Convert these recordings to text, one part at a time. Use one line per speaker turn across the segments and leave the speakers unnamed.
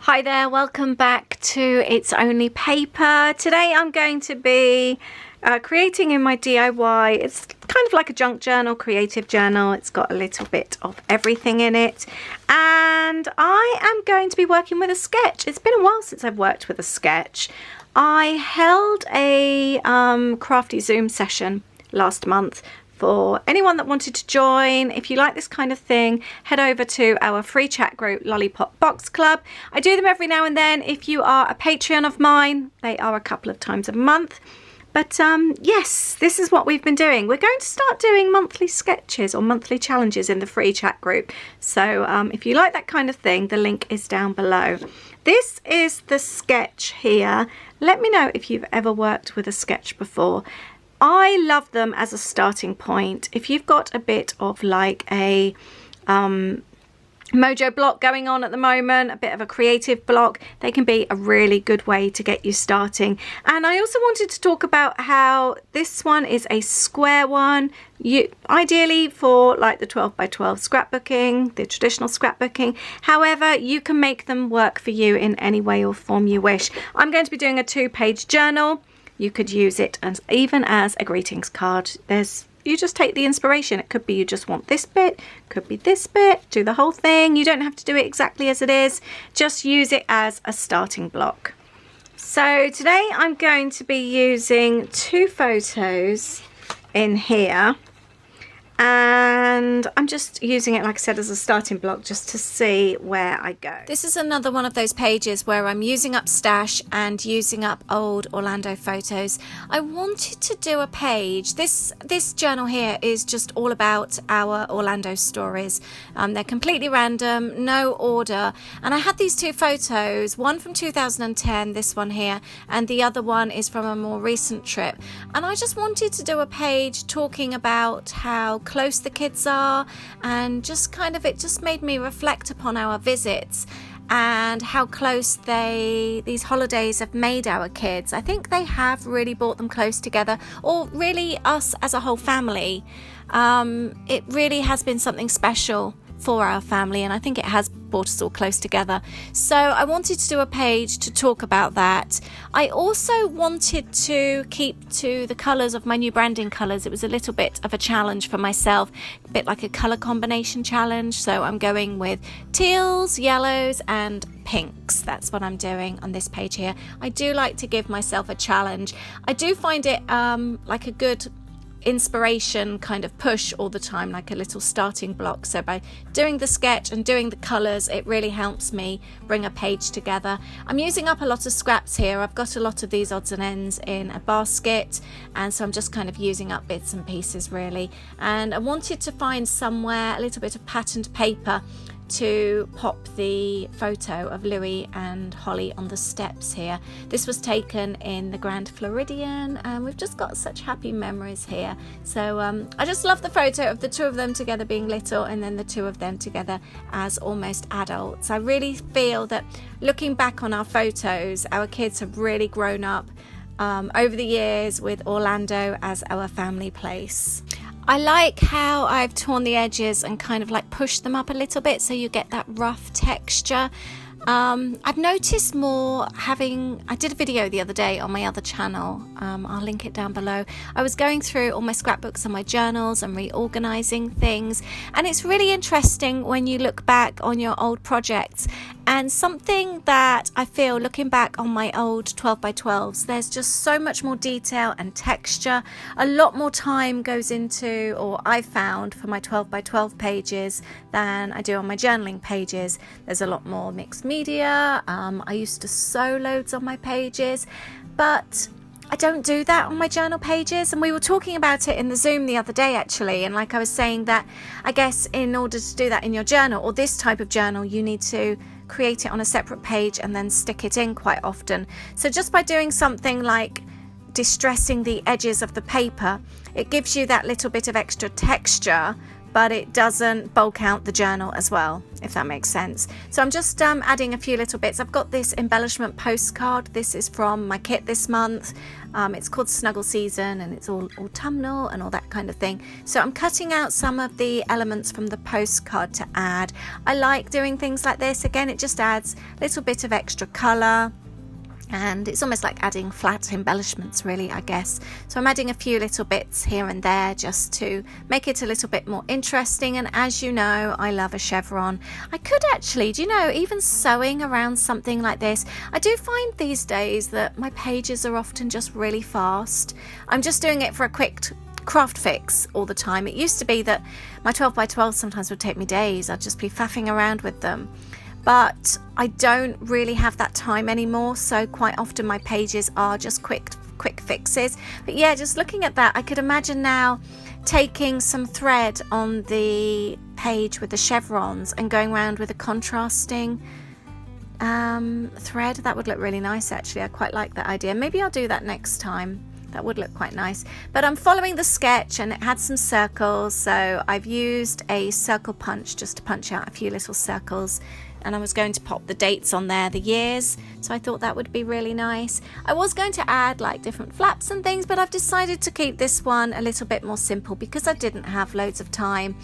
Hi there, welcome back to It's Only Paper. Today I'm going to be creating in my DIY. It's kind of like a junk journal, creative journal. It's got a little bit of everything in it. And I am going to be working with a sketch. It's been a while since I've worked with a sketch. I held a crafty Zoom session last month for anyone that wanted to join. If you like this kind of thing, head over to our free chat group, Lollipop Box Club. I do them every now and then. If you are a Patreon of mine, they are a couple of times a month. But yes, this is what we've been doing. We're going to start doing monthly sketches or monthly challenges in the free chat group. So if you like that kind of thing, the link is down below. This is the sketch here. Let me know if you've ever worked with a sketch before. I love them as a starting point. If you've got a bit of like a mojo block going on at the moment, a bit of a creative block, they can be a really good way to get you starting. And I also wanted to talk about how this one is a square one. Ideally for like the 12 by 12 scrapbooking, the traditional scrapbooking. However, you can make them work for you in any way or form you wish. I'm going to be doing a 2-page journal. You could use it even as a greetings card. You just take the inspiration. It could be you just want this bit, could be this bit, do the whole thing. You don't have to do it exactly as it is. Just use it as a starting block. So today I'm going to be using 2 photos in here. And I'm just using it, like I said, as a starting block just to see where I go. This is another one of those pages where I'm using up stash and using up old Orlando photos. I wanted to do a page. This journal here is just all about our Orlando stories. They're completely random, no order. And I had these 2 photos, one from 2010, this one here, and the other one is from a more recent trip. And I just wanted to do a page talking about how close the kids are, and just kind of, it just made me reflect upon our visits and how close these holidays have made our kids. I think they have really brought them close together, or really us as a whole family. It really has been something special for our family, and I think it has brought us all close together. So I wanted to do a page to talk about that. I also wanted to keep to the colours of my new branding colours. It was a little bit of a challenge for myself, a bit like a colour combination challenge. So I'm going with teals, yellows and pinks. That's what I'm doing on this page here. I do like to give myself a challenge. I do find it like a good inspiration kind of push all the time, like a little starting block. So by doing the sketch and doing the colours, it really helps me bring a page together. I'm using up a lot of scraps here. I've got a lot of these odds and ends in a basket, and so I'm just kind of using up bits and pieces really. And I wanted to find somewhere a little bit of patterned paper to pop the photo of Louis and Holly on the steps here. This was taken in the Grand Floridian, and we've just got such happy memories here. So I just love the photo of the 2 of them together being little, and then the 2 of them together as almost adults. I really feel that looking back on our photos, our kids have really grown up over the years with Orlando as our family place. I like how I've torn the edges and kind of like pushed them up a little bit so you get that rough texture. I've noticed more I did a video the other day on my other channel, I'll link it down below. I was going through all my scrapbooks and my journals and reorganizing things, and it's really interesting when you look back on your old projects. And something that I feel looking back on my old 12 by 12s, there's just so much more detail and texture. A lot more time goes into, or I found for my 12 by 12 pages than I do on my journaling pages. There's a lot more mixed media. I used to sew loads on my pages, but I don't do that on my journal pages. And we were talking about it in the Zoom the other day actually, and like I was saying that I guess in order to do that in your journal, or this type of journal, you need to create it on a separate page and then stick it in quite often. So just by doing something like distressing the edges of the paper, it gives you that little bit of extra texture, but it doesn't bulk out the journal as well, if that makes sense. So I'm just adding a few little bits. I've got this embellishment postcard. This is from my kit this month. It's called Snuggle Season, and it's all autumnal and all that kind of thing. So I'm cutting out some of the elements from the postcard to add. I like doing things like this. Again, it just adds a little bit of extra colour. And it's almost like adding flat embellishments, really, I guess. So I'm adding a few little bits here and there just to make it a little bit more interesting. And as you know, I love a chevron. I could actually, do you know, even sewing around something like this. I do find these days that my pages are often just really fast. I'm just doing it for a quick craft fix all the time. It used to be that my 12 by 12 sometimes would take me days. I'd just be faffing around with them. But I don't really have that time anymore, so quite often my pages are just quick fixes. But yeah, just looking at that, I could imagine now taking some thread on the page with the chevrons and going around with a contrasting thread. That would look really nice, actually. I quite like that idea. Maybe I'll do that next time. That would look quite nice. But I'm following the sketch, and it had some circles, so I've used a circle punch just to punch out a few little circles. And I was going to pop the dates on there, the years, so I thought that would be really nice. I was going to add like different flaps and things, but I've decided to keep this one a little bit more simple because I didn't have loads of time,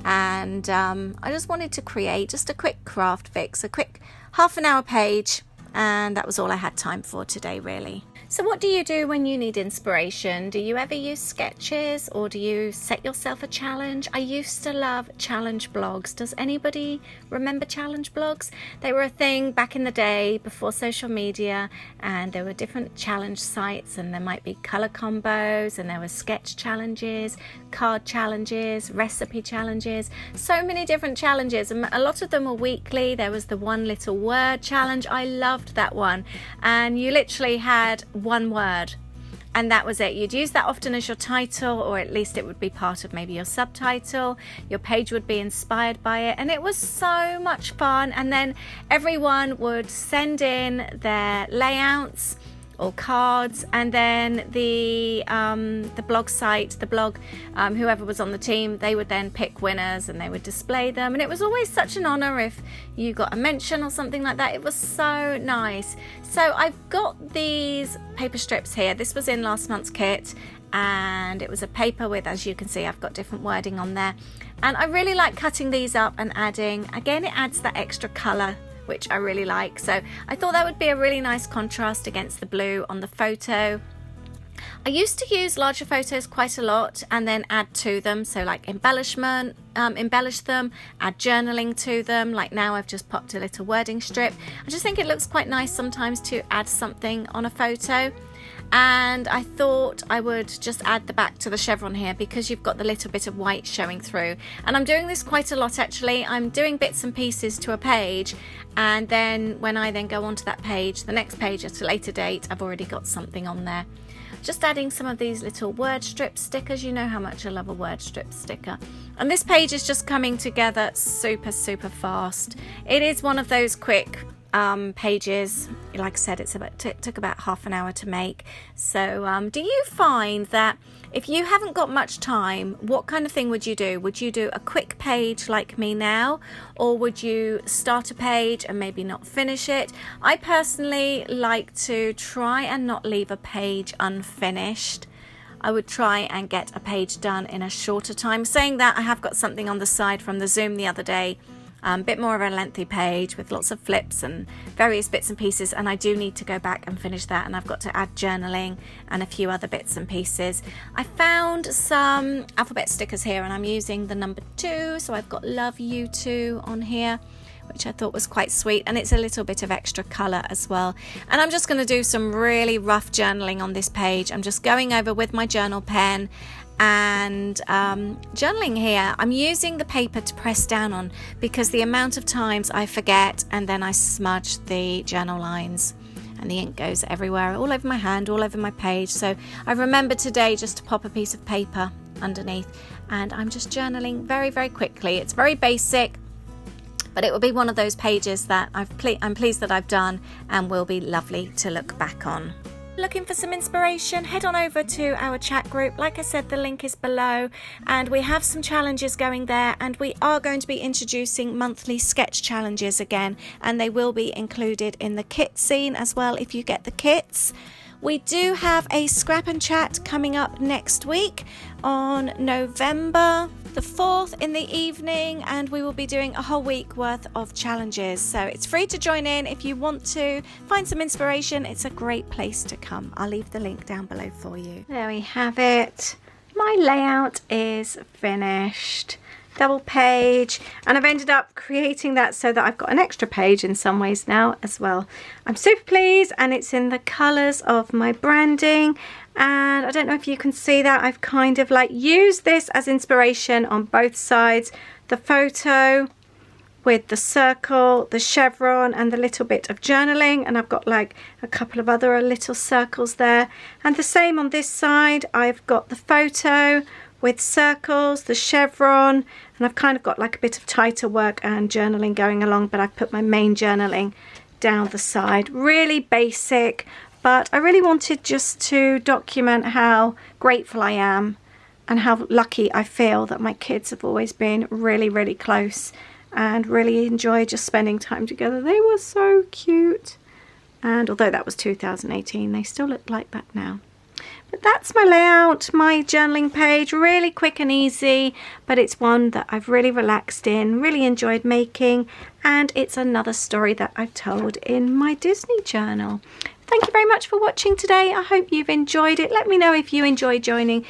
and I just wanted to create just a quick craft fix, a quick half-an-hour page, and that was all I had time for today, really. So what do you do when you need inspiration? Do you ever use sketches, or do you set yourself a challenge? I used to love challenge blogs. Does anybody remember challenge blogs? They were a thing back in the day before social media, and there were different challenge sites, and there might be color combos, and there were sketch challenges, card challenges, recipe challenges, so many different challenges, and a lot of them were weekly. There was the one little word challenge. I loved that one, and you literally had one word and that was it. You'd use that often as your title, or at least it would be part of maybe your subtitle. Your page would be inspired by it, and it was so much fun. And then everyone would send in their layouts or cards, and then the blog site, whoever was on the team, they would then pick winners and they would display them, and it was always such an honor if you got a mention or something like that. It was so nice. So I've got these paper strips here. This was in last month's kit, and it was a paper with, as you can see, I've got different wording on there, and I really like cutting these up and adding, again, it adds that extra color, which I really like. So I thought that would be a really nice contrast against the blue on the photo. I used to use larger photos quite a lot and then add to them, so like embellish them, add journaling to them. Like now I've just popped a little wording strip. I just think it looks quite nice sometimes to add something on a photo. And I thought I would just add the back to the chevron here, because you've got the little bit of white showing through. And I'm doing this quite a lot, actually. I'm doing bits and pieces to a page, and then when I then go onto that page, the next page at a later date, I've already got something on there. Just adding some of these little word strip stickers. You know how much I love a word strip sticker. And this page is just coming together super fast. It is one of those quick pages. Like I said, it took about half an hour to make. So do you find that if you haven't got much time, what kind of thing would you do? Would you do a quick page like me now, or would you start a page and maybe not finish it? I personally like to try and not leave a page unfinished. I would try and get a page done in a shorter time. Saying that, I have got something on the side from the Zoom the other day, a bit more of a lengthy page with lots of flips and various bits and pieces, and I do need to go back and finish that, and I've got to add journaling and a few other bits and pieces. I found some alphabet stickers here, and I'm using the number 2, so I've got love you too on here, which I thought was quite sweet, and it's a little bit of extra colour as well. And I'm just going to do some really rough journaling on this page. I'm just going over with my journal pen and journaling here. I'm using the paper to press down on, because the amount of times I forget and then I smudge the journal lines and the ink goes everywhere, all over my hand, all over my page. So I remembered today just to pop a piece of paper underneath, and I'm just journaling very quickly. It's very basic, but it will be one of those pages that I'm pleased that I've done and will be lovely to look back on. looking for some inspiration, head on over to our chat group. Like I said, the link is below, and we have some challenges going there, and we are going to be introducing monthly sketch challenges again, and they will be included in the kit scene as well if you get the kits. We do have a scrap and chat coming up next week on November the 4th in the evening, and we will be doing a whole week worth of challenges. So it's free to join in if you want to find some inspiration. It's a great place to come. I'll leave the link down below for you. There we have it. My layout is finished. Double page, and I've ended up creating that so that I've got an extra page in some ways now as well. I'm super pleased, and it's in the colors of my branding, and I don't know if you can see that I've kind of like used this as inspiration on both sides, the photo with the circle, the chevron, and the little bit of journaling, and I've got like a couple of other little circles there, and the same on this side. I've got the photo with circles, the chevron, and I've kind of got like a bit of tighter work and journaling going along, but I've put my main journaling down the side. Really basic, but I really wanted just to document how grateful I am and how lucky I feel that my kids have always been really, really close and really enjoy just spending time together. They were so cute, and although that was 2018, they still look like that now. But that's my layout, my journaling page, really quick and easy, but it's one that I've really relaxed in, really enjoyed making, and it's another story that I've told in my Disney journal. Thank you very much for watching today. I hope you've enjoyed it. Let me know if you enjoy joining,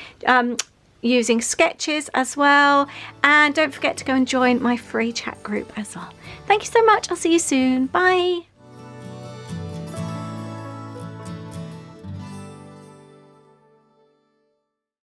using sketches as well, and don't forget to go and join my free chat group as well. Thank you so much. I'll see you soon. Bye.